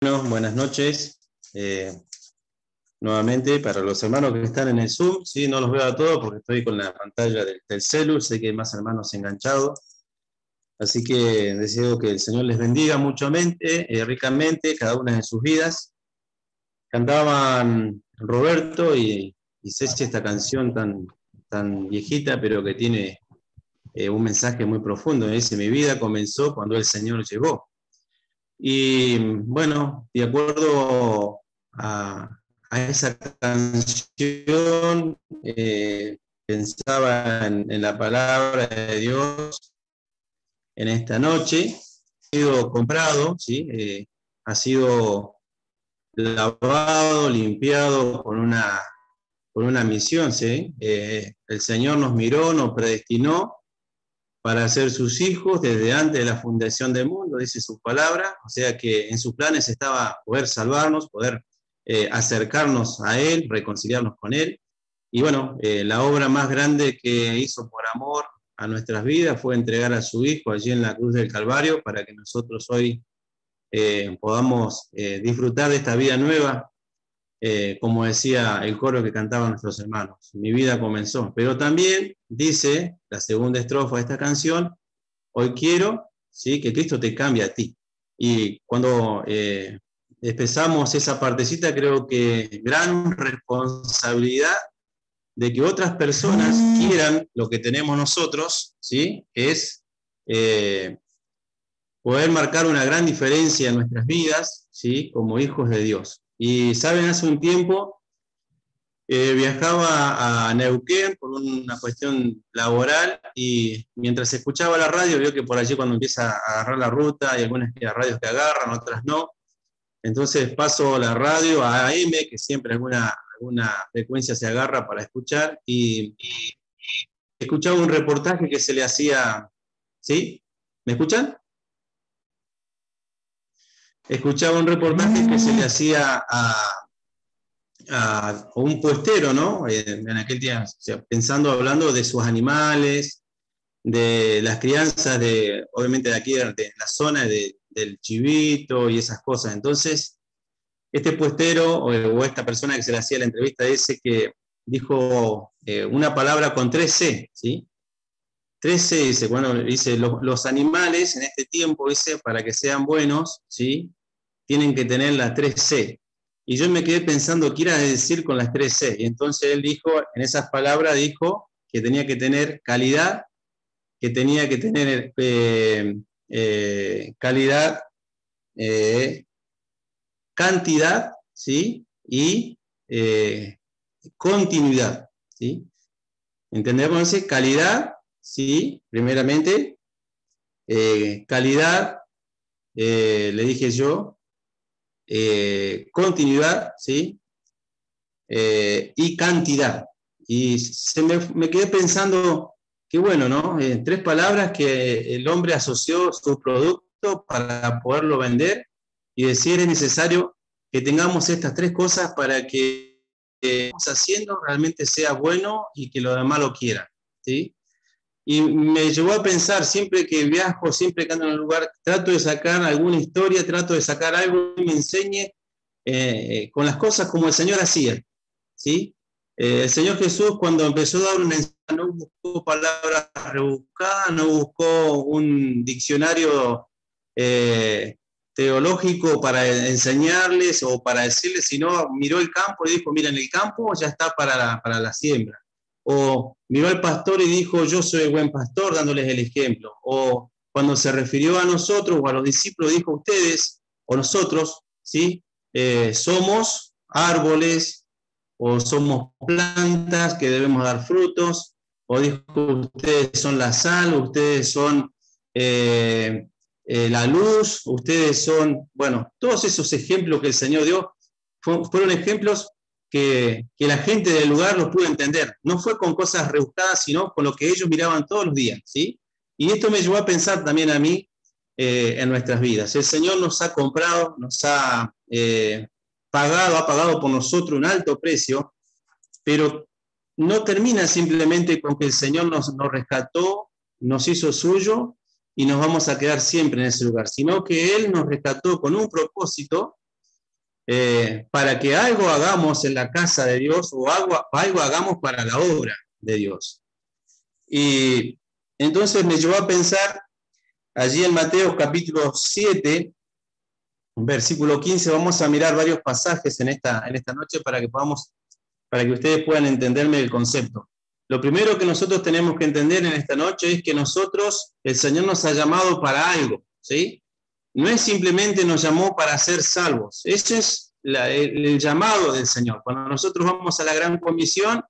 Bueno, buenas noches. Nuevamente, para los hermanos que están en el Zoom, ¿sí? No los veo a todos porque estoy con la pantalla del celu, sé que hay más hermanos enganchados. Así que deseo que el Señor les bendiga muchamente, ricamente, cada una de sus vidas. Cantaban Roberto y Ceci esta canción tan viejita, pero que tiene un mensaje muy profundo. Dice: mi vida comenzó cuando el Señor llegó. Y bueno, de acuerdo a esa canción, pensaba en la palabra de Dios en esta noche. Ha sido comprado, ¿sí? Ha sido lavado, limpiado con una misión, ¿sí? El Señor nos miró, nos predestinó para ser sus hijos desde antes de la fundación del mundo, dice su palabra. O sea que en sus planes estaba poder salvarnos, poder acercarnos a Él, reconciliarnos con Él. Y bueno, la obra más grande que hizo por amor a nuestras vidas fue entregar a su Hijo allí en la cruz del Calvario para que nosotros hoy podamos disfrutar de esta vida nueva. Como decía el coro que cantaban nuestros hermanos, mi vida comenzó. Pero también dice la segunda estrofa de esta canción: hoy quiero, ¿sí?, que Cristo te cambie a ti. Y cuando empezamos esa partecita, creo que gran responsabilidad de que otras personas quieran lo que tenemos nosotros, ¿sí?, es poder marcar una gran diferencia en nuestras vidas, ¿sí?, como hijos de Dios. Y saben, hace un tiempo viajaba a Neuquén por una cuestión laboral y mientras escuchaba la radio, veo que por allí cuando empieza a agarrar la ruta hay algunas radios que agarran, otras no. Entonces paso la radio a AM, que siempre alguna frecuencia se agarra para escuchar, y escuchaba un reportaje que se le hacía, ¿sí? ¿Me escuchan? Escuchaba un reportaje que se le hacía a un puestero, ¿no? En aquel tiempo, o sea, hablando de sus animales, de las crianzas, obviamente de aquí, de la zona del chivito y esas cosas. Entonces, este puestero o esta persona que se le hacía la entrevista dice que dijo una palabra con 3 C, ¿sí? 3 C, dice, bueno, dice, los animales en este tiempo, dice, para que sean buenos, ¿sí?, tienen que tener las 3 C. Y yo me quedé pensando qué iba a decir con las 3 C. Y entonces él dijo, en esas palabras dijo que tenía que tener calidad, que tenía que tener calidad, cantidad, ¿sí?, y continuidad, ¿sí? ¿Entendemos? Calidad, ¿sí?, primeramente, calidad, le dije yo, continuidad, ¿sí?, y cantidad. Y me quedé pensando, qué bueno, ¿no? 3 palabras que el hombre asoció su producto para poderlo vender y decir: es necesario que tengamos estas 3 cosas para que lo que estamos haciendo realmente sea bueno y que los demás lo quieran, ¿sí? Y me llevó a pensar, siempre que viajo, siempre que ando en un lugar, trato de sacar alguna historia, trato de sacar algo que me enseñe con las cosas como el Señor hacía, ¿sí? El Señor Jesús, cuando empezó a dar una enseñanza, no buscó palabras rebuscadas, no buscó un diccionario teológico para enseñarles o para decirles, sino miró el campo y dijo: miren, el campo ya está para la siembra. O miró al pastor y dijo: yo soy el buen pastor, dándoles el ejemplo. O cuando se refirió a nosotros o a los discípulos, dijo: ustedes o nosotros, ¿sí?, somos árboles o somos plantas que debemos dar frutos. O dijo: ustedes son la sal, ustedes son la luz, ustedes son, bueno, todos esos ejemplos que el Señor dio fueron ejemplos que la gente del lugar los pudo entender. No fue con cosas rebuscadas, sino con lo que ellos miraban todos los días, ¿sí? Y esto me llevó a pensar también a mí en nuestras vidas. El Señor nos ha comprado, nos ha ha pagado por nosotros un alto precio, pero no termina simplemente con que el Señor nos rescató, nos hizo suyo y nos vamos a quedar siempre en ese lugar, sino que Él nos rescató con un propósito para que algo hagamos en la casa de Dios o algo hagamos para la obra de Dios. Y entonces me llevó a pensar allí en Mateo capítulo 7, versículo 15, vamos a mirar varios pasajes en esta noche para que ustedes puedan entenderme el concepto. Lo primero que nosotros tenemos que entender en esta noche es que el Señor nos ha llamado para algo, ¿sí? No es simplemente nos llamó para ser salvos. Ese es el llamado del Señor. Cuando nosotros vamos a la gran comisión,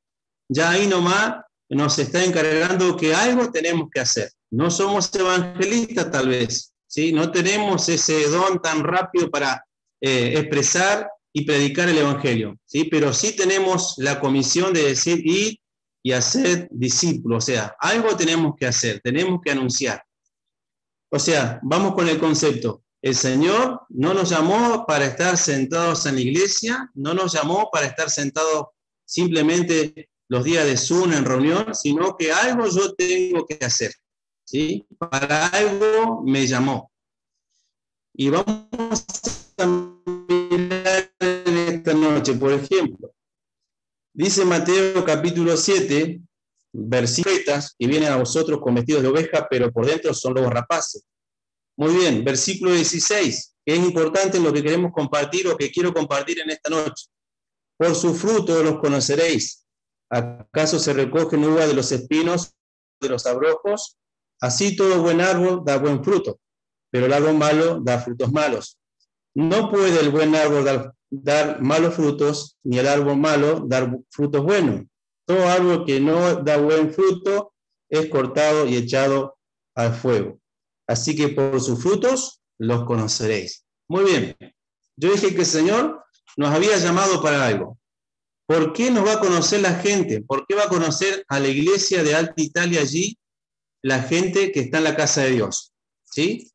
ya ahí nomás nos está encargando que algo tenemos que hacer. No somos evangelistas tal vez, ¿sí? No tenemos ese don tan rápido para expresar y predicar el evangelio, ¿sí? Pero sí tenemos la comisión de decir ir y hacer discípulos. O sea, algo tenemos que hacer, tenemos que anunciar. O sea, vamos con el concepto. El Señor no nos llamó para estar sentados en la iglesia, no nos llamó para estar sentados simplemente los días de Zoom en reunión, sino que algo yo tengo que hacer, ¿sí? Para algo me llamó. Y vamos a mirar esta noche, por ejemplo, dice Mateo capítulo 7, versículos, y vienen a vosotros con vestidos de oveja, pero por dentro son lobos rapaces. Muy bien, versículo 16, que es importante en lo que queremos compartir o que quiero compartir en esta noche. Por su fruto los conoceréis. ¿Acaso se recogen uvas de los espinos, de los abrojos? Así todo buen árbol da buen fruto, pero el árbol malo da frutos malos. No puede el buen árbol dar malos frutos, ni el árbol malo dar frutos buenos. Todo árbol que no da buen fruto es cortado y echado al fuego. Así que por sus frutos los conoceréis. Muy bien. Yo dije que el Señor nos había llamado para algo. ¿Por qué nos va a conocer la gente? ¿Por qué va a conocer a la iglesia de Alta Italia allí la gente que está en la casa de Dios? ¿Sí?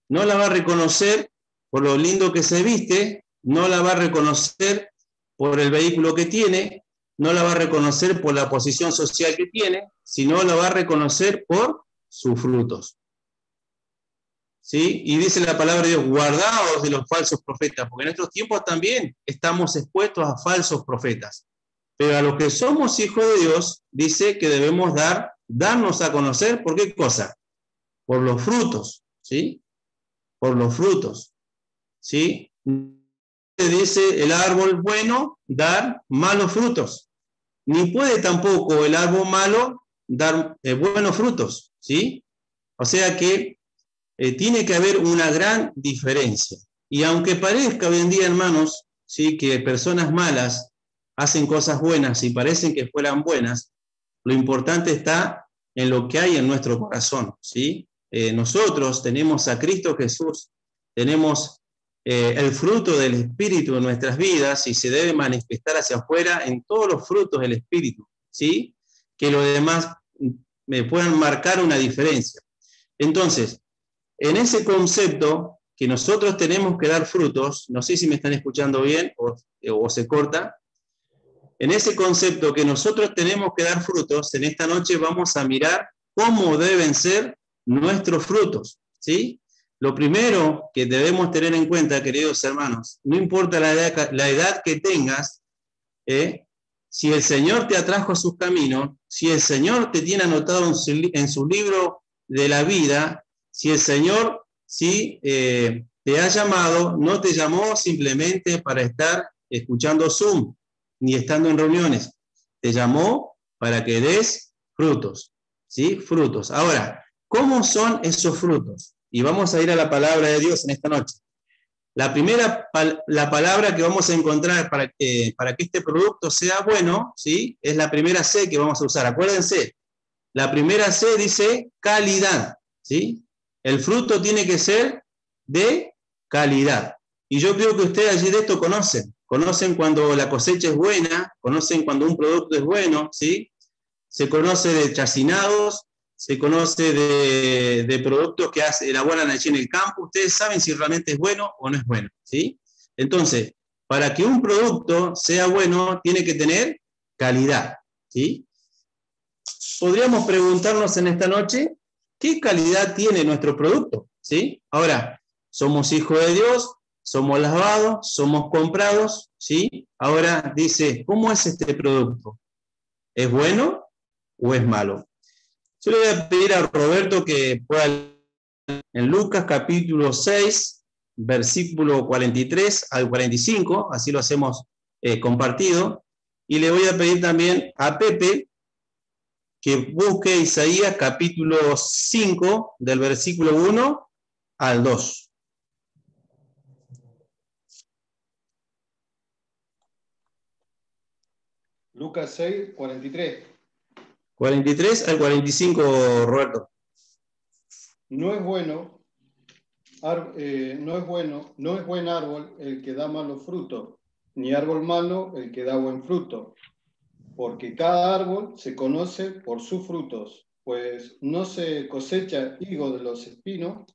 No la va a reconocer por lo lindo que se viste, no la va a reconocer por el vehículo que tiene, no la va a reconocer por la posición social que tiene, sino la va a reconocer por sus frutos. ¿Sí? Y dice la palabra de Dios, guardaos de los falsos profetas, porque en estos tiempos también estamos expuestos a falsos profetas. Pero a los que somos hijos de Dios, dice que debemos darnos a conocer, ¿por qué cosa? Por los frutos, ¿sí? Por los frutos, ¿sí? Dice el árbol bueno dar malos frutos, ni puede tampoco el árbol malo dar buenos frutos, ¿sí? O sea que tiene que haber una gran diferencia. Y aunque parezca hoy en día, hermanos, ¿sí?, que personas malas hacen cosas buenas y parecen que fueran buenas, lo importante está en lo que hay en nuestro corazón, ¿sí? Nosotros tenemos a Cristo Jesús, tenemos el fruto del Espíritu en nuestras vidas y se debe manifestar hacia afuera en todos los frutos del Espíritu, ¿sí? Que los demás me puedan marcar una diferencia. Entonces, en ese concepto que nosotros tenemos que dar frutos, no sé si me están escuchando bien o se corta, en ese concepto que nosotros tenemos que dar frutos, en esta noche vamos a mirar cómo deben ser nuestros frutos, ¿sí? Lo primero que debemos tener en cuenta, queridos hermanos, no importa la edad que tengas, si el Señor te atrajo a sus caminos, si el Señor te tiene anotado en su libro de la vida, si el Señor te ha llamado, no te llamó simplemente para estar escuchando Zoom, ni estando en reuniones. Te llamó para que des frutos, ¿sí? Frutos. Ahora, ¿cómo son esos frutos? Y vamos a ir a la palabra de Dios en esta noche. La palabra que vamos a encontrar para que este producto sea bueno, ¿sí?, es la primera C que vamos a usar. Acuérdense, la primera C dice calidad, ¿sí? El fruto tiene que ser de calidad. Y yo creo que ustedes allí de esto conocen cuando la cosecha es buena, conocen cuando un producto es bueno, ¿sí? Se conoce de chacinados, se conoce de productos que elaboran allí en el campo. Ustedes saben si realmente es bueno o no es bueno, ¿sí? Entonces, para que un producto sea bueno, tiene que tener calidad, ¿sí? Podríamos preguntarnos en esta noche, ¿qué calidad tiene nuestro producto? ¿Sí? Ahora, somos hijos de Dios, somos lavados, somos comprados, ¿sí? Ahora dice, ¿cómo es este producto? ¿Es bueno o es malo? Yo le voy a pedir a Roberto que pueda en Lucas capítulo 6, versículo 43 al 45, así lo hacemos compartido, y le voy a pedir también a Pepe que busque Isaías capítulo 5, del versículo 1 al 2. Lucas 6, 43. 43 al 45, Roberto. No es buen árbol el que da malos frutos, ni árbol malo el que da buen fruto. Porque cada árbol se conoce por sus frutos, pues no se cosecha higo de los espinos,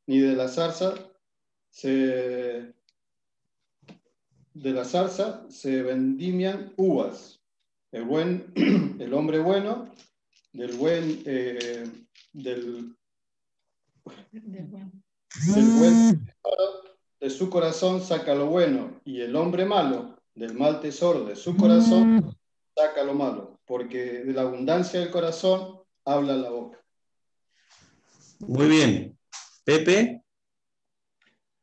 ni de la zarza se vendimian uvas. El hombre bueno del buen de su corazón saca lo bueno, y el hombre malo del mal tesoro de su corazón saca lo malo, porque de la abundancia del corazón habla la boca. Muy bien. Pepe.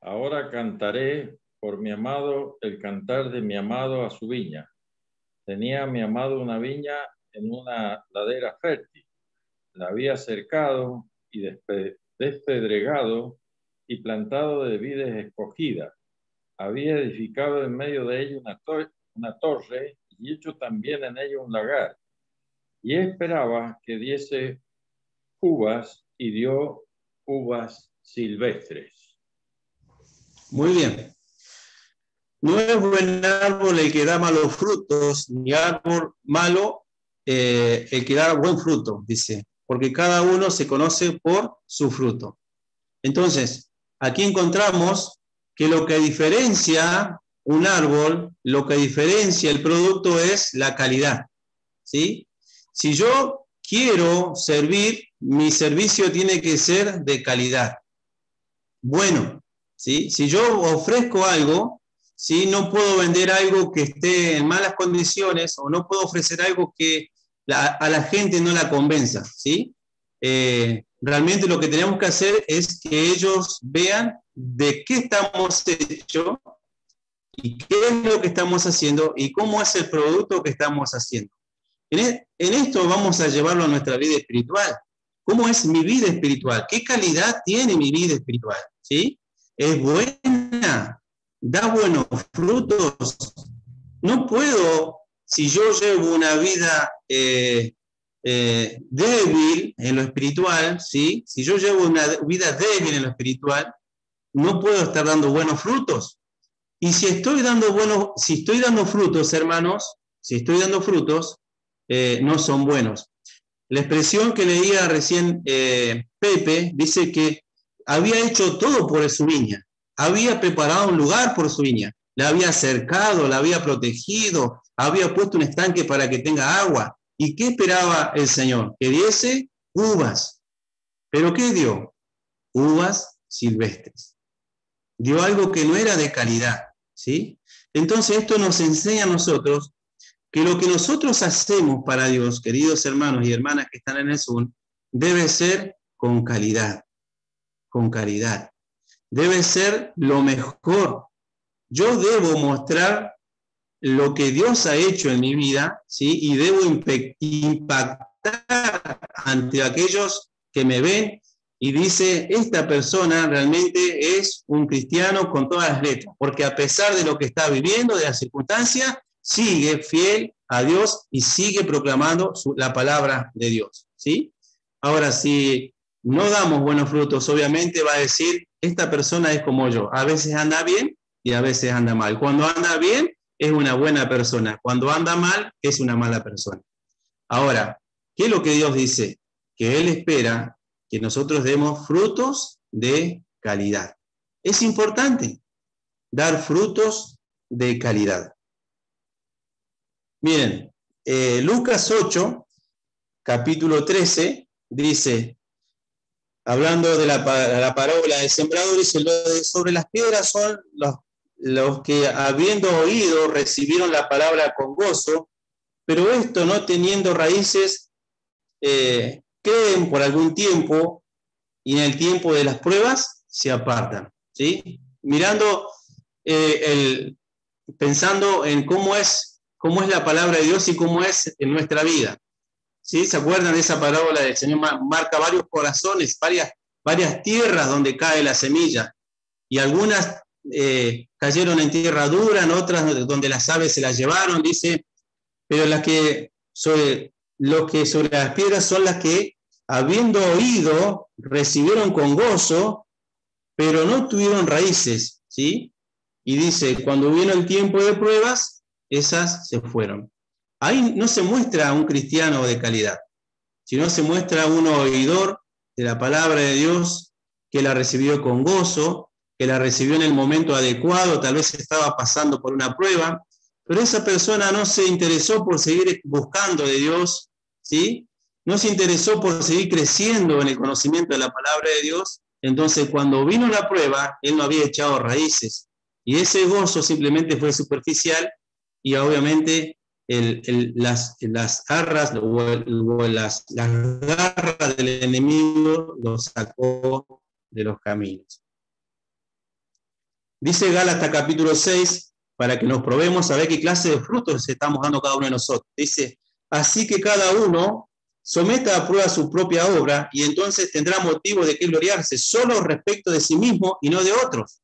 Ahora cantaré por mi amado el cantar de mi amado a su viña. Tenía mi amado una viña en una ladera fértil. La había cercado y despedregado y plantado de vides escogidas. Había edificado en medio de ella una torre y hecho también en ella un lagar. Y esperaba que diese uvas y dio uvas silvestres. Muy bien. No es buen árbol el que da malos frutos, ni árbol malo el que da buen fruto, dice, porque cada uno se conoce por su fruto. Entonces, aquí encontramos que lo que diferencia un árbol, lo que diferencia el producto es la calidad, ¿sí? Si yo quiero servir, mi servicio tiene que ser de calidad. Bueno, ¿sí? Si yo ofrezco algo, ¿sí? No puedo vender algo que esté en malas condiciones o no puedo ofrecer algo que a la gente no la convenza, ¿sí? Realmente lo que tenemos que hacer es que ellos vean de qué estamos hechos y qué es lo que estamos haciendo y cómo es el producto que estamos haciendo. En esto vamos a llevarlo a nuestra vida espiritual. ¿Cómo es mi vida espiritual? ¿Qué calidad tiene mi vida espiritual? ¿Sí? ¿Es buena? ¿Da buenos frutos? No puedo, si yo llevo una vida débil en lo espiritual, ¿sí? Si yo llevo una vida débil en lo espiritual, no puedo estar dando buenos frutos. Y si estoy dando frutos, hermanos, si estoy dando frutos, no son buenos. La expresión que leía recién Pepe dice que había hecho todo por su viña, había preparado un lugar por su viña, la había cercado, la había protegido, había puesto un estanque para que tenga agua. ¿Y qué esperaba el Señor? Que diese uvas. ¿Pero qué dio? Uvas silvestres. Dio algo que no era de calidad, ¿sí? Entonces esto nos enseña a nosotros que lo que nosotros hacemos para Dios, queridos hermanos y hermanas que están en el Zoom, debe ser con calidad, con caridad. Debe ser lo mejor. Yo debo mostrar lo que Dios ha hecho en mi vida, ¿sí? Y debo impactar ante aquellos que me ven y dice, esta persona realmente es un cristiano con todas las letras, porque a pesar de lo que está viviendo, de las circunstancias, sigue fiel a Dios y sigue proclamando la palabra de Dios, ¿sí? Ahora, si no damos buenos frutos, obviamente va a decir, esta persona es como yo, a veces anda bien y a veces anda mal. Cuando anda bien, es una buena persona. Cuando anda mal, es una mala persona. Ahora, ¿qué es lo que Dios dice? Que Él espera que nosotros demos frutos de calidad. Es importante dar frutos de calidad. Miren, Lucas 8, capítulo 13, dice, hablando de la parábola del sembrador, dice, sobre las piedras son los que habiendo oído recibieron la palabra con gozo, pero esto no teniendo raíces, creen por algún tiempo y en el tiempo de las pruebas se apartan, ¿sí? Mirando, pensando en cómo es la palabra de Dios y cómo es en nuestra vida. ¿Sí? ¿Se acuerdan de esa parábola del Señor? Marca varios corazones, varias tierras donde cae la semilla, y algunas cayeron en tierra dura, en otras donde las aves se las llevaron, dice, pero los que sobre las piedras son las que, habiendo oído, recibieron con gozo, pero no tuvieron raíces, ¿sí? Y dice, cuando vino el tiempo de pruebas, esas se fueron. Ahí no se muestra un cristiano de calidad, sino se muestra un oidor de la palabra de Dios que la recibió con gozo, que la recibió en el momento adecuado, tal vez estaba pasando por una prueba, pero esa persona no se interesó por seguir buscando de Dios, ¿sí? No se interesó por seguir creciendo en el conocimiento de la palabra de Dios. Entonces, cuando vino la prueba, él no había echado raíces, y ese gozo simplemente fue superficial, y obviamente las garras las garras del enemigo los sacó de los caminos. Dice Gálatas capítulo 6, para que nos probemos a ver qué clase de frutos estamos dando cada uno de nosotros. Dice, así que cada uno someta a prueba su propia obra, y entonces tendrá motivo de qué gloriarse, solo respecto de sí mismo y no de otros.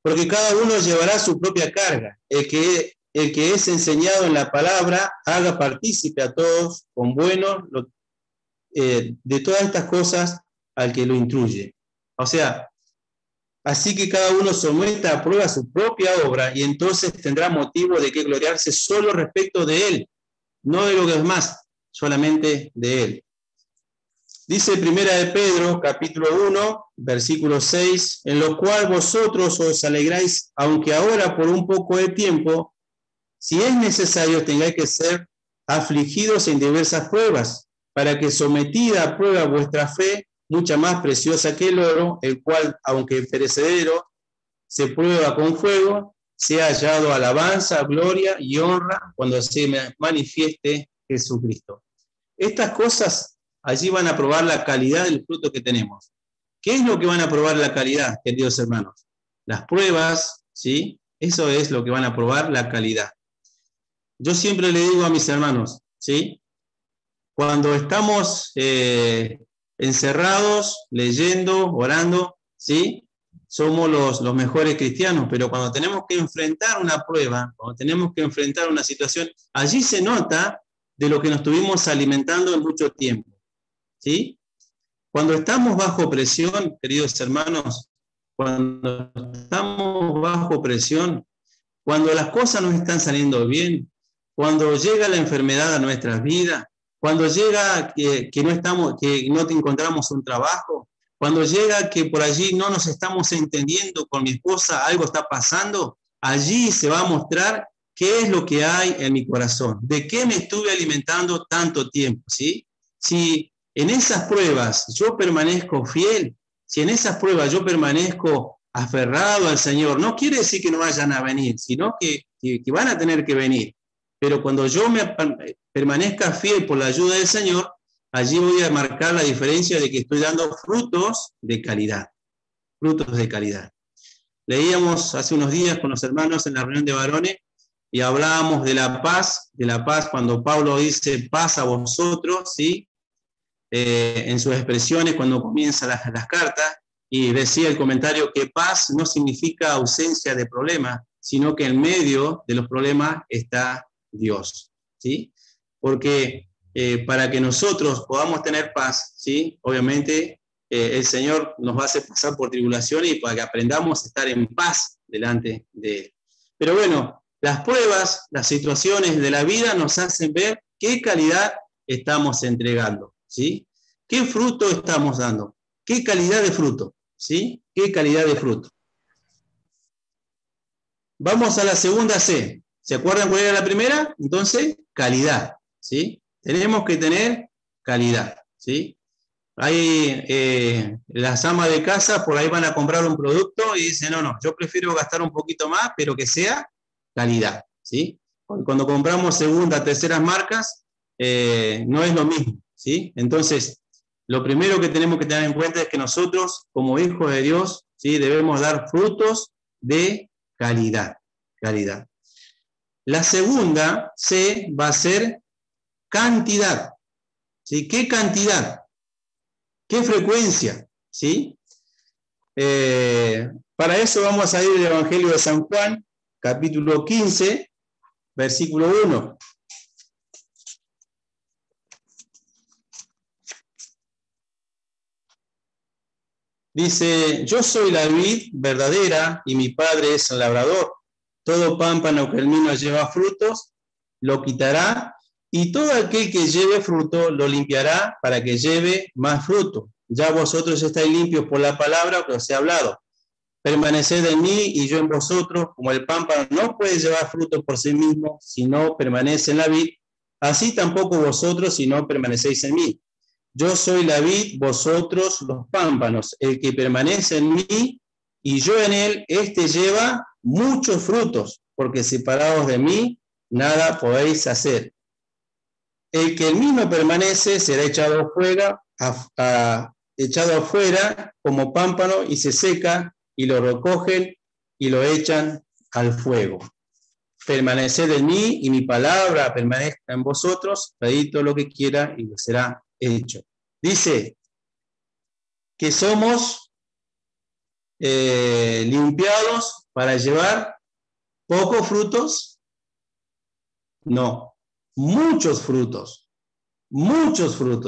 Porque cada uno llevará su propia carga. El que es enseñado en la palabra, haga partícipe a todos con bueno de todas estas cosas al que lo instruye. O sea, así que cada uno someta a prueba su propia obra, y entonces tendrá motivo de que gloriarse solo respecto de él, no de lo que es más, solamente de él. Dice Primera de Pedro, capítulo 1, versículo 6, en lo cual vosotros os alegráis, aunque ahora por un poco de tiempo, si es necesario, tengáis que ser afligidos en diversas pruebas, para que sometida a prueba vuestra fe, mucha más preciosa que el oro, el cual, aunque perecedero, se prueba con fuego, sea hallado alabanza, gloria y honra cuando se manifieste Jesucristo. Estas cosas allí van a probar la calidad del fruto que tenemos. ¿Qué es lo que van a probar la calidad, queridos hermanos? Las pruebas, ¿sí? Eso es lo que van a probar la calidad. Yo siempre le digo a mis hermanos, ¿sí? Cuando estamos encerrados, leyendo, orando, ¿sí? Somos los mejores cristianos, pero cuando tenemos que enfrentar una prueba, cuando tenemos que enfrentar una situación, allí se nota de lo que nos estuvimos alimentando en mucho tiempo, ¿sí? Cuando estamos bajo presión, queridos hermanos, cuando estamos bajo presión, cuando las cosas no están saliendo bien, cuando llega la enfermedad a nuestras vidas, cuando llega que no encontramos un trabajo, cuando llega que por allí no nos estamos entendiendo con mi esposa, algo está pasando, allí se va a mostrar qué es lo que hay en mi corazón, de qué me estuve alimentando tanto tiempo, ¿sí? Si en esas pruebas yo permanezco fiel, si en esas pruebas yo permanezco aferrado al Señor, no quiere decir que no vayan a venir, sino que van a tener que venir. Pero cuando yo me permanezca fiel por la ayuda del Señor, allí voy a marcar la diferencia de que estoy dando frutos de calidad. Frutos de calidad. Leíamos hace unos días con los hermanos en la reunión de varones y hablábamos de la paz cuando Pablo dice paz a vosotros, ¿sí? En sus expresiones cuando comienzan las cartas, y decía el comentario que paz no significa ausencia de problemas, sino que en medio de los problemas está Dios, ¿sí? Porque para que nosotros podamos tener paz, ¿sí? Obviamente el Señor nos va a hacer pasar por tribulaciones y para que aprendamos a estar en paz delante de Él. Pero bueno, las pruebas, las situaciones de la vida nos hacen ver qué calidad estamos entregando, ¿sí? ¿Qué fruto estamos dando? ¿Qué calidad de fruto? ¿Sí? ¿Qué calidad de fruto? Vamos a la segunda C. ¿Se acuerdan cuál era la primera? Entonces, calidad, ¿sí? Tenemos que tener calidad, ¿sí? Hay las amas de casa, por ahí van a comprar un producto y dicen, no, yo prefiero gastar un poquito más, pero que sea calidad, ¿sí? Cuando compramos segunda, terceras marcas, no es lo mismo, ¿sí? Entonces, lo primero que tenemos que tener en cuenta es que nosotros, como hijos de Dios, ¿sí? Debemos dar frutos de calidad. La segunda C va a ser cantidad, ¿sí? ¿Qué cantidad? ¿Qué frecuencia? ¿Sí? Para eso vamos a ir al Evangelio de San Juan, capítulo 15, versículo 1. Dice, yo soy la vid verdadera y mi padre es el labrador. Todo pámpano que el mí no lleva frutos, lo quitará, y todo aquel que lleve fruto, lo limpiará para que lleve más fruto. Ya vosotros estáis limpios por la palabra que os he hablado. Permaneced en mí y yo en vosotros, como el pámpano no puede llevar fruto por sí mismo si no permanece en la vid, así tampoco vosotros si no permanecéis en mí. Yo soy la vid, vosotros los pámpanos. El que permanece en mí y yo en él, este lleva muchos frutos, porque separados de mí, nada podéis hacer. El que en mí no permanece será echado afuera como pámpano y se seca, y lo recogen y lo echan al fuego. Permaneced en mí y mi palabra permanezca en vosotros, pedid todo lo que quiera y lo será hecho. Dice que somos limpiados para llevar pocos frutos. No, muchos frutos,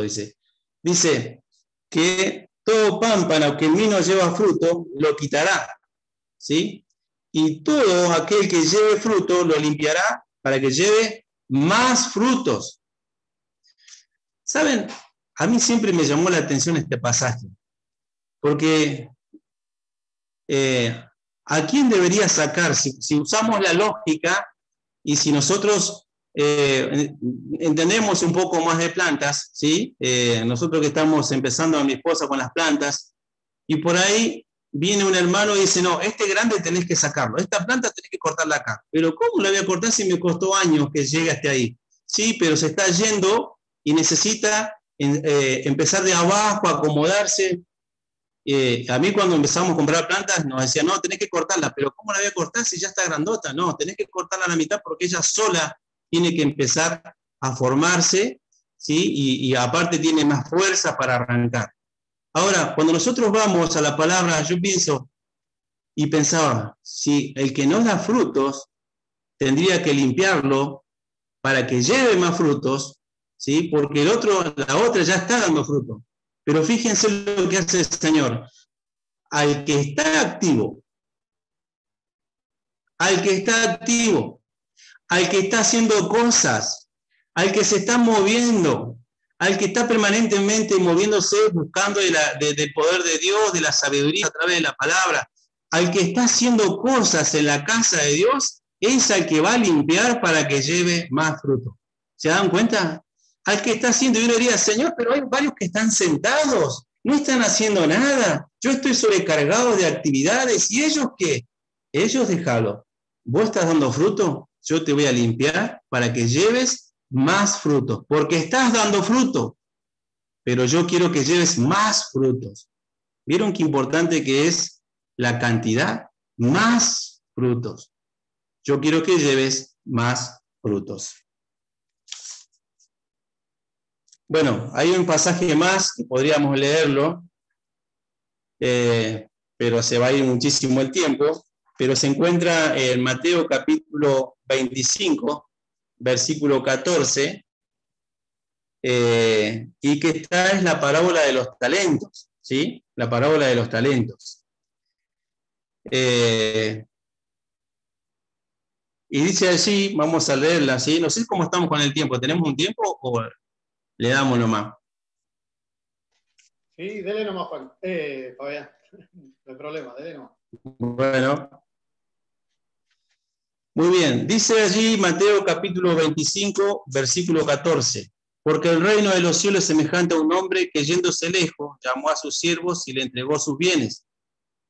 dice. Dice que todo pámpano que en mí no lleva fruto, lo quitará, ¿sí? Y todo aquel que lleve fruto, lo limpiará para que lleve más frutos. ¿Saben? A mí siempre me llamó la atención este pasaje, porque ¿a quién debería sacar? Si usamos la lógica y si nosotros entendemos un poco más de plantas, ¿sí? Nosotros que estamos empezando a mi esposa con las plantas, y por ahí viene un hermano y dice, no, este grande tenés que sacarlo, esta planta tenés que cortarla acá. Pero ¿cómo la voy a cortar si me costó años que llegue hasta ahí? Sí, pero se está yendo y necesita empezar de abajo, acomodarse. A mí cuando empezamos a comprar plantas nos decían, no, tenés que cortarla, pero ¿cómo la voy a cortar si ya está grandota? No, tenés que cortarla a la mitad porque ella sola tiene que empezar a formarse, ¿sí? Y aparte tiene más fuerza para arrancar. Ahora, cuando nosotros vamos a la palabra, yo pienso y pensaba, si el que no da frutos tendría que limpiarlo para que lleve más frutos, ¿sí? Porque la otra ya está dando frutos. Pero fíjense lo que hace el Señor. Al que está activo, al que está haciendo cosas, al que se está moviendo, al que está permanentemente moviéndose, buscando del poder de Dios, de la sabiduría a través de la palabra, al que está haciendo cosas en la casa de Dios, es al que va a limpiar para que lleve más fruto. ¿Se dan cuenta? Al que está haciendo, yo le diría, Señor, pero hay varios que están sentados, no están haciendo nada, yo estoy sobrecargado de actividades, ¿y ellos qué? Ellos déjalo. ¿Vos estás dando fruto? Yo te voy a limpiar para que lleves más frutos, porque estás dando fruto, pero yo quiero que lleves más frutos. ¿Vieron qué importante que es la cantidad? Más frutos. Yo quiero que lleves más frutos. Bueno, hay un pasaje más que podríamos leerlo, pero se va a ir muchísimo el tiempo, pero se encuentra en Mateo capítulo 25, versículo 14, y que esta es la parábola de los talentos, ¿sí? La parábola de los talentos. Y dice allí, vamos a leerla, ¿sí? No sé cómo estamos con el tiempo, ¿tenemos un tiempo o le damos nomás? Sí, dele nomás, Juan. Fabián, no hay problema, dele nomás. Bueno. Muy bien, dice allí Mateo capítulo 25, versículo 14. Porque el reino de los cielos es semejante a un hombre que yéndose lejos, llamó a sus siervos y le entregó sus bienes.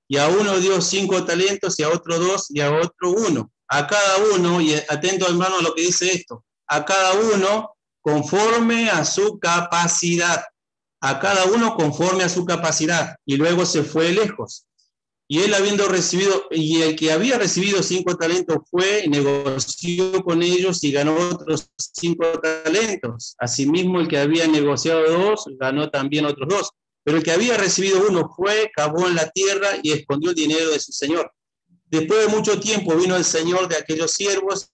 Y a uno dio 5 talentos, y a otro 2, y a otro 1. A cada uno, y atento hermano a lo que dice esto, a cada uno conforme a su capacidad. A cada uno conforme a su capacidad. Y luego se fue lejos. Y él habiendo recibido, y el que había recibido 5 talentos fue, negoció con ellos y ganó otros 5 talentos. Asimismo, el que había negociado 2, ganó también otros 2. Pero el que había recibido 1 fue, cavó en la tierra y escondió el dinero de su señor. Después de mucho tiempo vino el señor de aquellos siervos,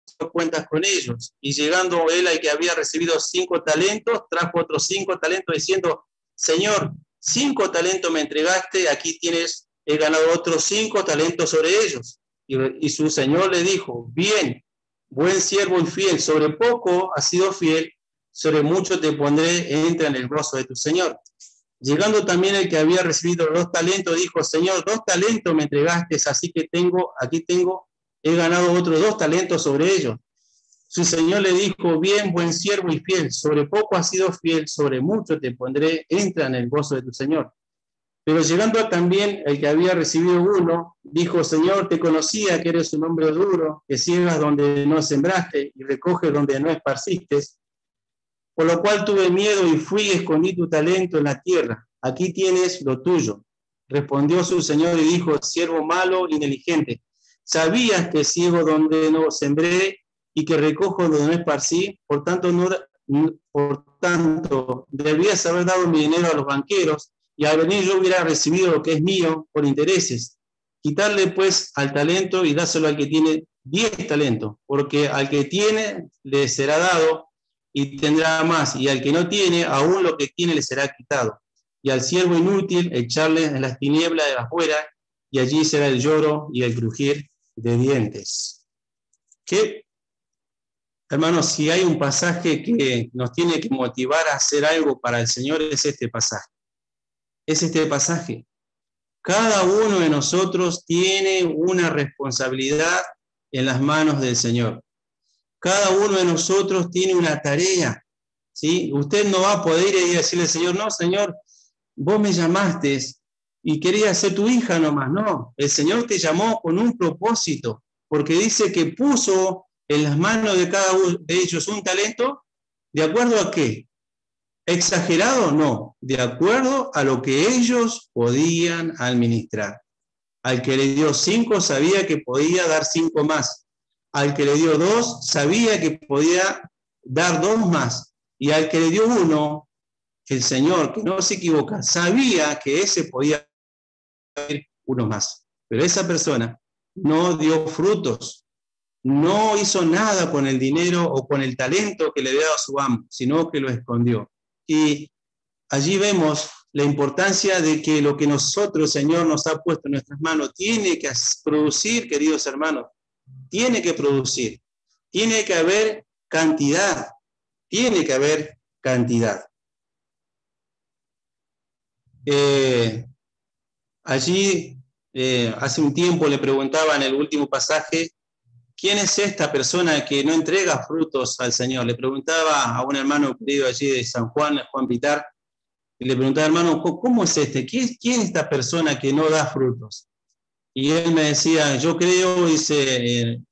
hizo cuentas con ellos. Y llegando él al que había recibido 5 talentos, trajo otros 5 talentos diciendo, Señor, 5 talentos me entregaste, aquí tienes, he ganado otros 5 talentos sobre ellos. Y su señor le dijo, bien, buen siervo y fiel, sobre poco has sido fiel, sobre mucho te pondré, entra en el gozo de tu señor. Llegando también el que había recibido 2 talentos, dijo, Señor, 2 talentos me entregaste, así que aquí tengo, he ganado otros 2 talentos sobre ellos. Su señor le dijo, bien, buen siervo y fiel, sobre poco has sido fiel, sobre mucho te pondré, entra en el gozo de tu señor. Pero llegando también el que había recibido 1, dijo, Señor, te conocía que eres un hombre duro, que ciegas donde no sembraste y recoges donde no esparciste. Por lo cual tuve miedo y fui y escondí tu talento en la tierra. Aquí tienes lo tuyo. Respondió su señor y dijo, siervo malo y negligente, ¿sabías que ciego donde no sembré y que recojo donde no esparcí? Por tanto, debías haber dado mi dinero a los banqueros y al venir yo hubiera recibido lo que es mío por intereses. Quitarle pues al talento y dáselo al que tiene 10 talentos, porque al que tiene le será dado y tendrá más, y al que no tiene, aún lo que tiene le será quitado. Y al siervo inútil echarle en las tinieblas de afuera, y allí será el lloro y el crujir de dientes. ¿Qué? Hermanos, si hay un pasaje que nos tiene que motivar a hacer algo para el Señor, es este pasaje. Es este pasaje. Cada uno de nosotros tiene una responsabilidad en las manos del Señor. Cada uno de nosotros tiene una tarea, ¿sí? Usted no va a poder ir y decirle al Señor, no, Señor, vos me llamaste y querías ser tu hija nomás. No, el Señor te llamó con un propósito, porque dice que puso en las manos de cada uno de ellos un talento, ¿de acuerdo a qué? ¿Exagerado? No, de acuerdo a lo que ellos podían administrar. Al que le dio 5 sabía que podía dar 5 más. Al que le dio 2, sabía que podía dar 2 más. Y al que le dio 1, el Señor, que no se equivoca, sabía que ese podía dar 1 más. Pero esa persona no dio frutos, no hizo nada con el dinero o con el talento que le había dado a su amo, sino que lo escondió. Y allí vemos la importancia de que lo que nosotros, Señor, nos ha puesto en nuestras manos, tiene que producir, queridos hermanos, tiene que producir, tiene que haber cantidad, tiene que haber cantidad. Allí, hace un tiempo le preguntaba en el último pasaje, ¿quién es esta persona que no entrega frutos al Señor? Le preguntaba a un hermano querido allí de San Juan, Juan Pitar, y le preguntaba, hermano, ¿cómo es este? ¿Quién es esta persona que no da frutos? Y él me decía, yo creo, dice,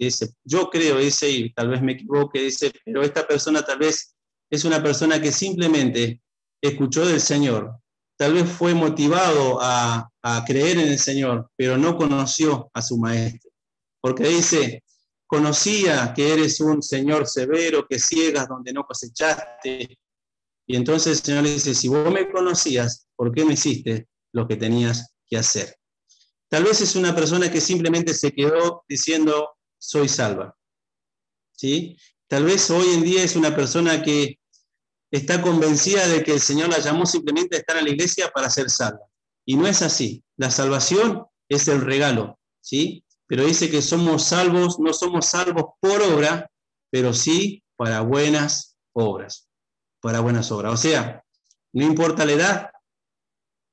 y tal vez me equivoque, dice, pero esta persona tal vez es una persona que simplemente escuchó del Señor, tal vez fue motivado a creer en el Señor, pero no conoció a su maestro. Porque dice, conocía que eres un Señor severo, que ciegas donde no cosechaste. Y entonces el Señor le dice, si vos me conocías, ¿por qué no hiciste lo que tenías que hacer? Tal vez es una persona que simplemente se quedó diciendo, soy salva. ¿Sí? Tal vez hoy en día es una persona que está convencida de que el Señor la llamó simplemente a estar en la iglesia para ser salva. Y no es así. La salvación es el regalo, ¿sí? Pero dice que somos salvos, no somos salvos por obra, pero sí para buenas obras. Para buenas obras. O sea, no importa la edad,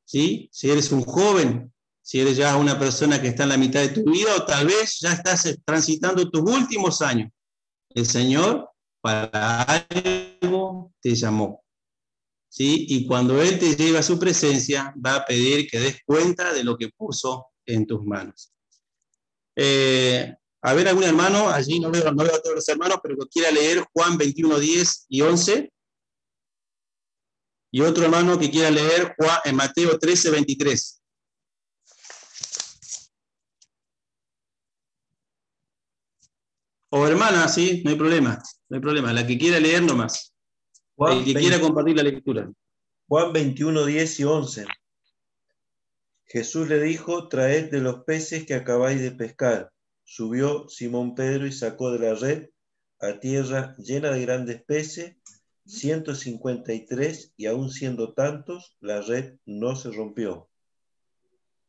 ¿sí? Si eres un joven, si eres ya una persona que está en la mitad de tu vida o tal vez ya estás transitando tus últimos años. El Señor para algo te llamó, ¿sí? Y cuando Él te lleva a su presencia, va a pedir que des cuenta de lo que puso en tus manos. A ver, algún hermano, allí no veo a todos los hermanos, pero que quiera leer Juan 21, 10 y 11. Y otro hermano que quiera leer Mateo 13, 23. O hermana, sí, no hay problema, no hay problema. La que quiera leer nomás. El que quiera compartir la lectura. Juan 21, 10 y 11. Jesús le dijo, traed de los peces que acabáis de pescar. Subió Simón Pedro y sacó de la red a tierra llena de grandes peces, 153, y aun siendo tantos, la red no se rompió.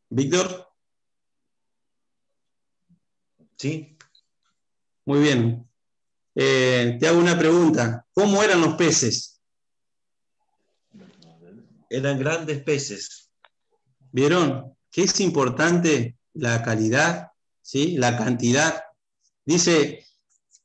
¿Víctor? Sí. Muy bien. Te hago una pregunta. ¿Cómo eran los peces? Eran grandes peces. ¿Vieron? Que es importante la calidad, ¿sí? La cantidad. Dice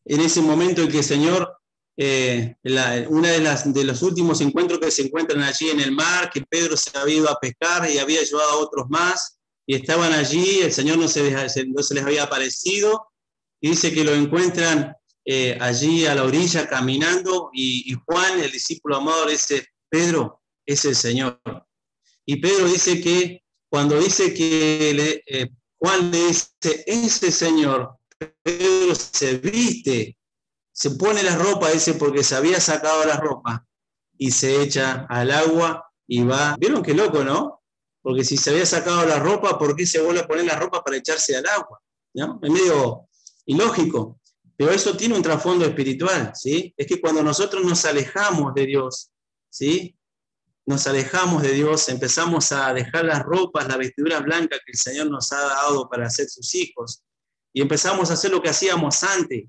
en ese momento en que el Señor, una de los últimos encuentros que se encuentran allí en el mar, que Pedro se había ido a pescar y había llevado a otros más, y estaban allí, el Señor no se les había aparecido, y dice que lo encuentran allí a la orilla caminando, y Juan, el discípulo amado, le dice, Pedro, es el Señor. Y Pedro dice que cuando dice que Juan le dice, ese Señor, Pedro se viste, se pone la ropa, dice, porque se había sacado la ropa, y se echa al agua y va. ¿Vieron qué loco, no? Porque si se había sacado la ropa, ¿por qué se vuelve a poner la ropa para echarse al agua? ¿No? Es medio ilógico, pero eso tiene un trasfondo espiritual, ¿sí? Es que cuando nosotros nos alejamos de Dios, ¿sí? Nos alejamos de Dios, empezamos a dejar las ropas, las vestiduras blancas que el Señor nos ha dado para ser sus hijos, y empezamos a hacer lo que hacíamos antes,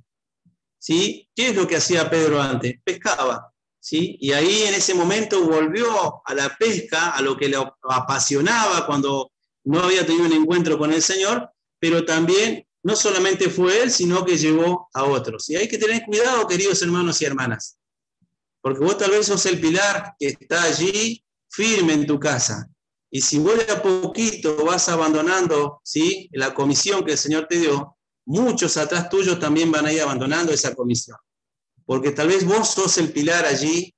¿sí? ¿Qué es lo que hacía Pedro antes? Pescaba, ¿sí? Y ahí en ese momento volvió a la pesca, a lo que le apasionaba cuando no había tenido un encuentro con el Señor, pero también no solamente fue él, sino que llevó a otros. Y hay que tener cuidado, queridos hermanos y hermanas, porque vos tal vez sos el pilar que está allí firme en tu casa. Y si vos de a poquito vas abandonando, ¿sí?, la comisión que el Señor te dio, muchos atrás tuyos también van a ir abandonando esa comisión. Porque tal vez vos sos el pilar allí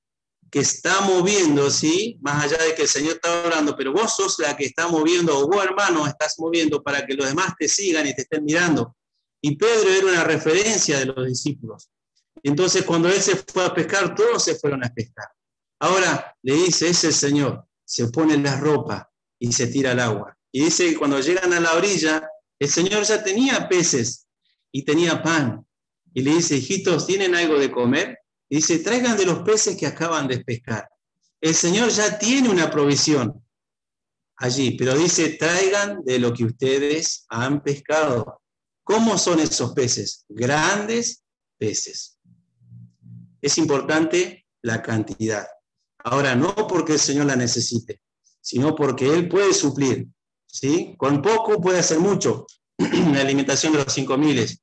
que está moviendo, ¿sí?, más allá de que el Señor está orando, pero vos sos la que está moviendo, o vos, hermano, estás moviendo para que los demás te sigan y te estén mirando. Y Pedro era una referencia de los discípulos. Entonces, cuando él se fue a pescar, todos se fueron a pescar. Ahora le dice, es el Señor, se pone la ropa y se tira al agua. Y dice que cuando llegan a la orilla, el Señor ya tenía peces y tenía pan. Y le dice, hijitos, ¿tienen algo de comer? Y dice, traigan de los peces que acaban de pescar. El Señor ya tiene una provisión allí, pero dice, traigan de lo que ustedes han pescado. ¿Cómo son esos peces? Grandes peces. Es importante la cantidad. Ahora, no porque el Señor la necesite, sino porque Él puede suplir, ¿sí? Con poco puede hacer mucho, la alimentación de los 5.000,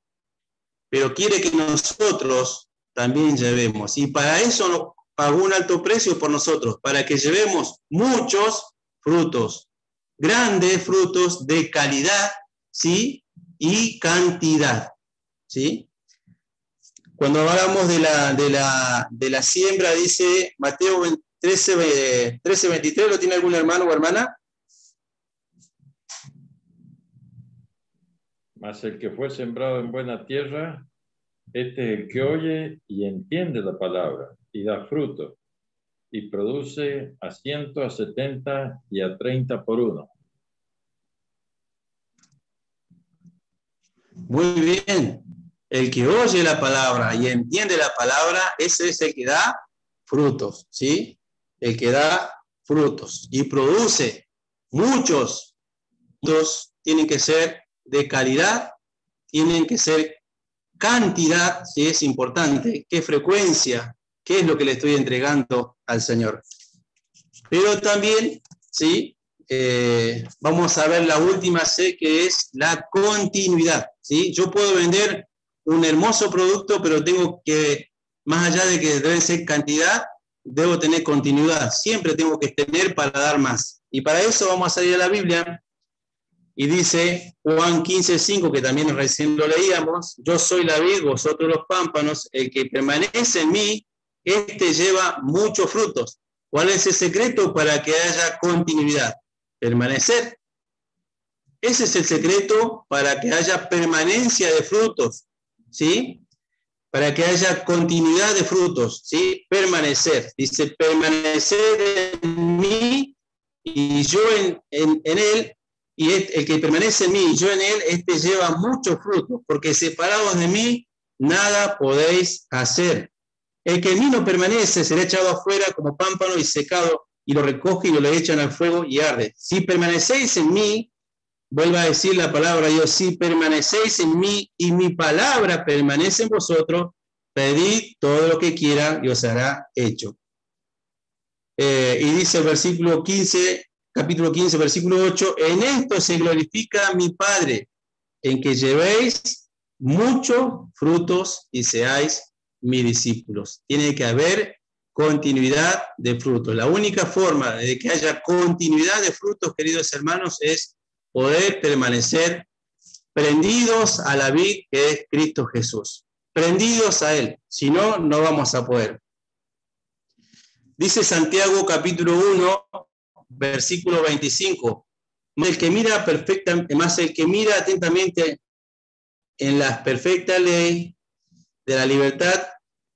pero quiere que nosotros también llevemos. Y para eso nos pagó un alto precio por nosotros, para que llevemos muchos frutos, grandes frutos de calidad, ¿sí?, y cantidad, ¿sí? Cuando hablamos de la siembra, dice Mateo 13, 23, ¿lo tiene algún hermano o hermana? Mas el que fue sembrado en buena tierra, este es el que oye y entiende la palabra, y da fruto, y produce a 100, a 70 y a 30 por uno. Muy bien. El que oye la palabra y entiende la palabra, ese es el que da frutos, ¿sí? El que da frutos y produce muchos. Muchos tienen que ser de calidad, tienen que ser cantidad, ¿sí? Es importante. ¿Qué frecuencia? ¿Qué es lo que le estoy entregando al Señor? Pero también, ¿sí?, vamos a ver la última C, que es la continuidad, ¿sí? Yo puedo vender un hermoso producto, pero tengo que más allá de que debe ser cantidad, debo tener continuidad. Siempre tengo que tener para dar más. Y para eso vamos a salir a la Biblia. Y dice Juan 15:5, que también recién lo leíamos: yo soy la vid, vosotros los pámpanos, el que permanece en mí, este lleva muchos frutos. ¿Cuál es el secreto para que haya continuidad? Permanecer. Ese es el secreto para que haya permanencia de frutos, ¿sí? Para que haya continuidad de frutos, ¿sí? Permanecer. Dice, permanecer en mí y yo en él. Y el que permanece en mí y yo en él, este lleva muchos frutos, porque separados de mí, nada podéis hacer. El que en mí no permanece será echado afuera como pámpano y secado, y lo recoge y lo echan al fuego y arde. Si permanecéis en mí, vuelvo a decir la palabra Dios, si permanecéis en mí y mi palabra permanece en vosotros, pedid todo lo que quiera y os hará hecho. Y dice el versículo 15, capítulo 15, versículo 8, en esto se glorifica mi Padre, en que llevéis muchos frutos y seáis mis discípulos. Tiene que haber continuidad de frutos. La única forma de que haya continuidad de frutos, queridos hermanos, es poder permanecer prendidos a la vid que es Cristo Jesús. Prendidos a Él. Si no, no vamos a poder. Dice Santiago capítulo 1, versículo 25. Más el que mira atentamente en la perfecta ley de la libertad,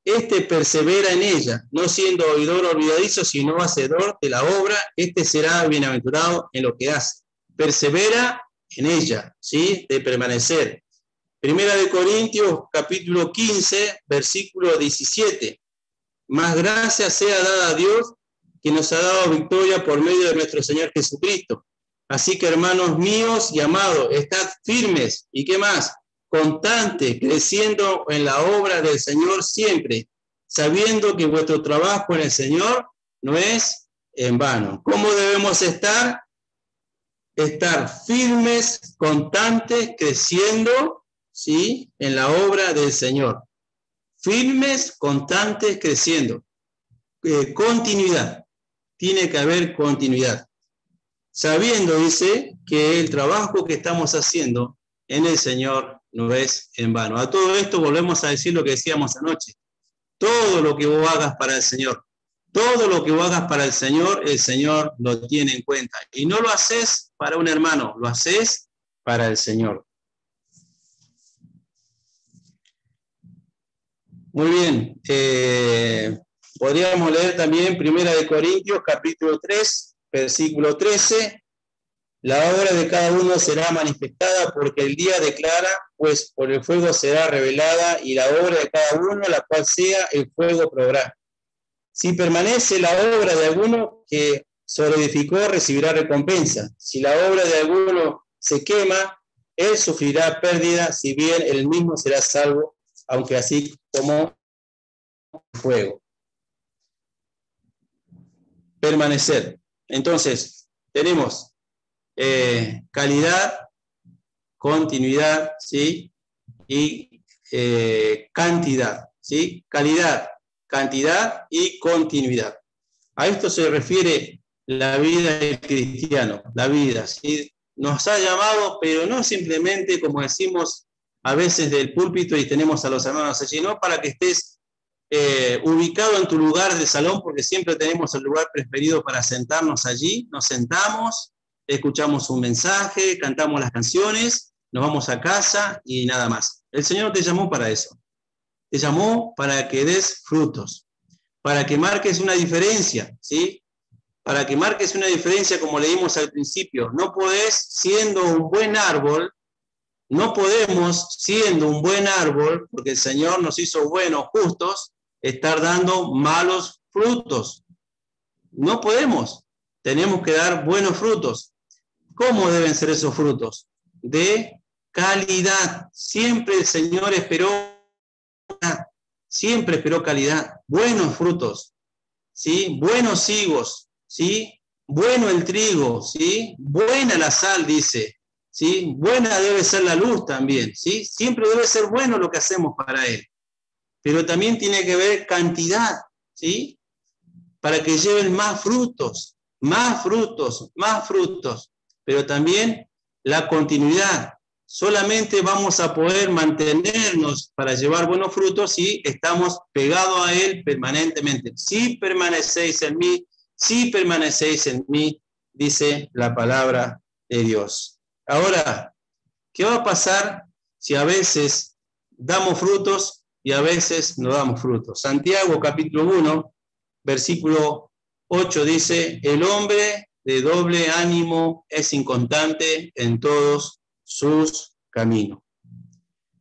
este persevera en ella, no siendo oidor olvidadizo, sino hacedor de la obra, este será bienaventurado en lo que hace. Persevera en ella, ¿sí? De permanecer. Primera de Corintios, capítulo 15, versículo 17. Más gracia sea dada a Dios, que nos ha dado victoria por medio de nuestro Señor Jesucristo. Así que, hermanos míos y amados, estad firmes, ¿y qué más? Constantes, creciendo en la obra del Señor siempre, sabiendo que vuestro trabajo en el Señor no es en vano. ¿Cómo debemos estar? Estar firmes, constantes, creciendo, ¿sí? En la obra del Señor. Firmes, constantes, creciendo. Continuidad. Tiene que haber continuidad. Sabiendo, dice, que el trabajo que estamos haciendo en el Señor no es en vano. A todo esto volvemos a decir lo que decíamos anoche. Todo lo que vos hagas para el Señor, todo lo que vos hagas para el Señor lo tiene en cuenta. Y no lo haces para un hermano, lo haces para el Señor. Muy bien. Podríamos leer también Primera de Corintios, capítulo 3, versículo 13. La obra de cada uno será manifestada, porque el día declara, pues por el fuego será revelada, y la obra de cada uno, la cual sea, el fuego probará. Si permanece la obra de alguno que sobreedificó, recibirá recompensa. Si la obra de alguno se quema, él sufrirá pérdida, si bien él mismo será salvo, aunque así como el fuego. Permanecer. Entonces, tenemos calidad, continuidad, ¿sí? Y cantidad, ¿sí? Calidad, cantidad y continuidad. A esto se refiere la vida del cristiano, la vida, ¿sí? Nos ha llamado, pero no simplemente, como decimos a veces del púlpito y tenemos a los hermanos allí, no para que estés ubicado en tu lugar de salón, porque siempre tenemos el lugar preferido para sentarnos allí. Nos sentamos, escuchamos un mensaje, cantamos las canciones, nos vamos a casa y nada más. El Señor te llamó para eso. Te llamó para que des frutos, para que marques una diferencia, ¿sí? Para que marques una diferencia, como leímos al principio. No podés, siendo un buen árbol, no podemos, siendo un buen árbol, porque el Señor nos hizo buenos, justos, estar dando malos frutos. No podemos. Tenemos que dar buenos frutos. ¿Cómo deben ser esos frutos? De calidad. Siempre el Señor siempre esperó calidad. Buenos frutos, ¿sí? Buenos higos, ¿sí? Bueno el trigo, ¿sí? Buena la sal, dice, ¿sí? Buena debe ser la luz también, ¿sí? Siempre debe ser bueno lo que hacemos para Él. pero también tiene que ver cantidad, ¿sí? Para que lleven más frutos, más frutos, más frutos, pero también la continuidad. Solamente vamos a poder mantenernos para llevar buenos frutos si estamos pegados a Él permanentemente. Si permanecéis en mí, dice la palabra de Dios. Ahora, ¿qué va a pasar si a veces damos frutos y a veces no damos frutos? Santiago capítulo 1, versículo 8 dice, el hombre de doble ánimo es inconstante en todos sus caminos.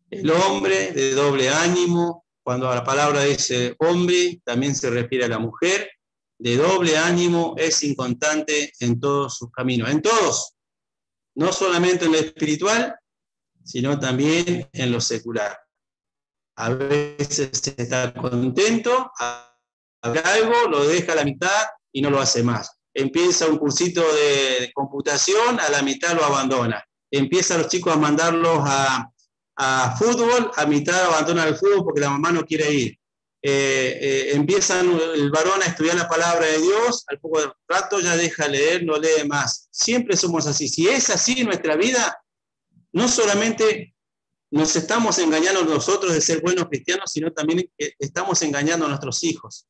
El hombre de doble ánimo, cuando la palabra dice hombre, también se refiere a la mujer, de doble ánimo es inconstante en todos sus caminos. En todos, no solamente en lo espiritual, sino también en lo secular. A veces está contento, hace algo, lo deja a la mitad y no lo hace más. Empieza un cursito de computación, a la mitad lo abandona. Empieza a los chicos a mandarlos a fútbol, a mitad abandona el fútbol porque la mamá no quiere ir. Empiezan el varón a estudiar la palabra de Dios, al poco rato ya deja de leer, no lee más. Siempre somos así. Si es así en nuestra vida, no solamente nos estamos engañando nosotros de ser buenos cristianos, sino también estamos engañando a nuestros hijos.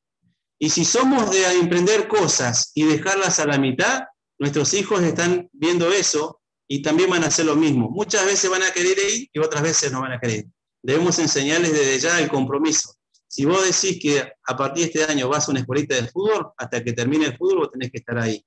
Y si somos de emprender cosas y dejarlas a la mitad, nuestros hijos están viendo eso y también van a hacer lo mismo. Muchas veces van a querer ir y otras veces no van a querer. Debemos enseñarles desde ya el compromiso. Si vos decís que a partir de este año vas a una escuelita de fútbol, hasta que termine el fútbol vos tenés que estar ahí.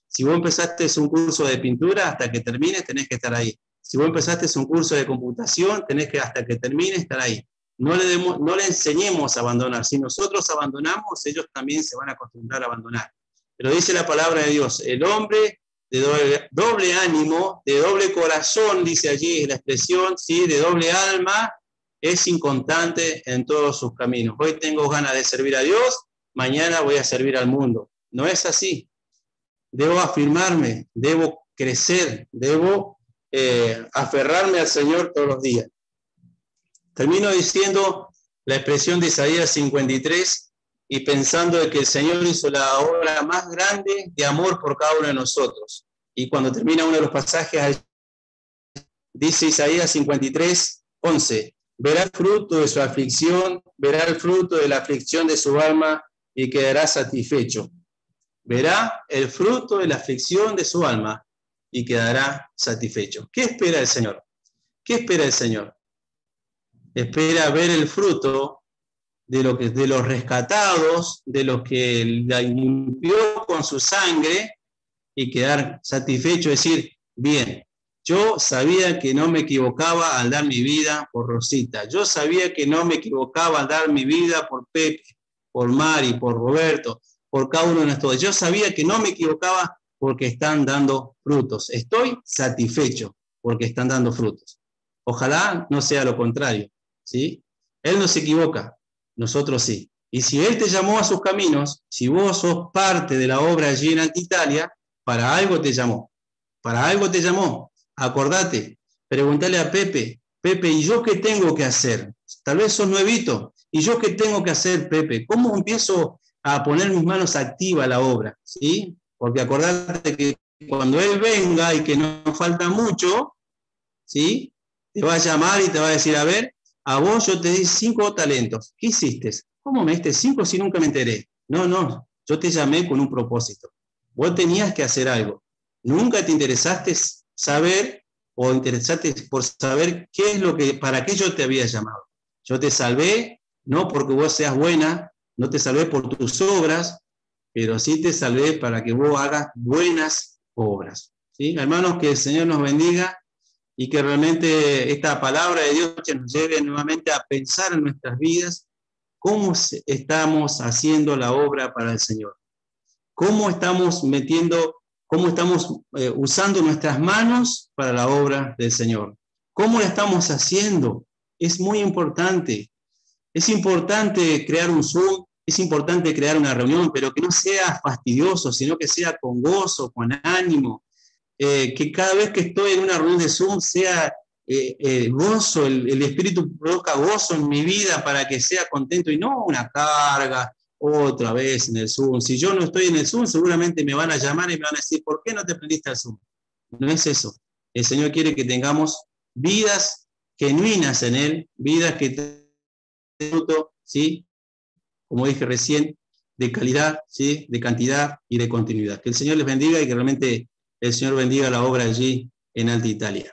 Si vos empezaste un curso de pintura, hasta que termines tenés que estar ahí. Si vos empezaste un curso de computación, tenés que hasta que termine estar ahí. No le enseñemos a abandonar. Si nosotros abandonamos, ellos también se van a acostumbrar a abandonar. Pero dice la palabra de Dios, el hombre de doble ánimo, de doble corazón, dice allí la expresión, ¿sí? De doble alma, es inconstante en todos sus caminos. Hoy tengo ganas de servir a Dios, mañana voy a servir al mundo. No es así. Debo afirmarme, debo crecer, debo aferrarme al Señor todos los días. Termino diciendo la expresión de Isaías 53 y pensando de que el Señor hizo la obra más grande de amor por cada uno de nosotros. Y cuando termina uno de los pasajes, dice Isaías 53, 11, verá el fruto de su aflicción, verá el fruto de la aflicción de su alma y quedará satisfecho. Verá el fruto de la aflicción de su alma y quedará satisfecho. ¿Qué espera el Señor? ¿Qué espera el Señor? Espera ver el fruto de los rescatados, de los que la limpió con su sangre y quedar satisfecho, decir, bien, yo sabía que no me equivocaba al dar mi vida por Rosita, yo sabía que no me equivocaba al dar mi vida por Pepe, por Mari, por Roberto, por cada uno de nosotros. Yo sabía que no me equivocaba porque están dando frutos. Estoy satisfecho porque están dando frutos. Ojalá no sea lo contrario, ¿sí? Él no se equivoca, nosotros sí. Y si Él te llamó a sus caminos, si vos sos parte de la obra allí en Antitalia, para algo te llamó. Para algo te llamó. Acordate, pregúntale a Pepe, Pepe, ¿y yo qué tengo que hacer? Tal vez sos nuevito. ¿Y yo qué tengo que hacer, Pepe? ¿Cómo empiezo a poner mis manos activas a la obra? ¿Sí? Porque acordate que cuando Él venga y que no falta mucho, ¿sí? Te va a llamar y te va a decir, a ver, a vos yo te di 5 talentos. ¿Qué hiciste? ¿Cómo me diste 5 si nunca me enteré? No, yo te llamé con un propósito. Vos tenías que hacer algo. Nunca te interesaste saber o interesaste por saber qué es lo que, para qué yo te había llamado. Yo te salvé, no porque vos seas buena, no te salvé por tus obras, pero sí te salvé para que vos hagas buenas obras. ¿Sí? Hermanos, que el Señor nos bendiga y que realmente esta palabra de Dios nos lleve nuevamente a pensar en nuestras vidas cómo estamos haciendo la obra para el Señor. Cómo estamos usando nuestras manos para la obra del Señor. ¿Cómo la estamos haciendo? Es muy importante. Es importante crear un Zoom, es importante crear una reunión, pero que no sea fastidioso, sino que sea con gozo, con ánimo. Que cada vez que estoy en una reunión de Zoom sea gozo, el Espíritu provoca gozo en mi vida para que sea contento y no una carga otra vez en el Zoom. Si yo no estoy en el Zoom, seguramente me van a llamar y me van a decir, ¿por qué no te prendiste al Zoom? No es eso. El Señor quiere que tengamos vidas genuinas en Él, vidas que tengan fruto, ¿sí? Como dije recién, de calidad, ¿sí? De cantidad y de continuidad. Que el Señor les bendiga y que realmente el Señor bendiga la obra allí en Alta Italia.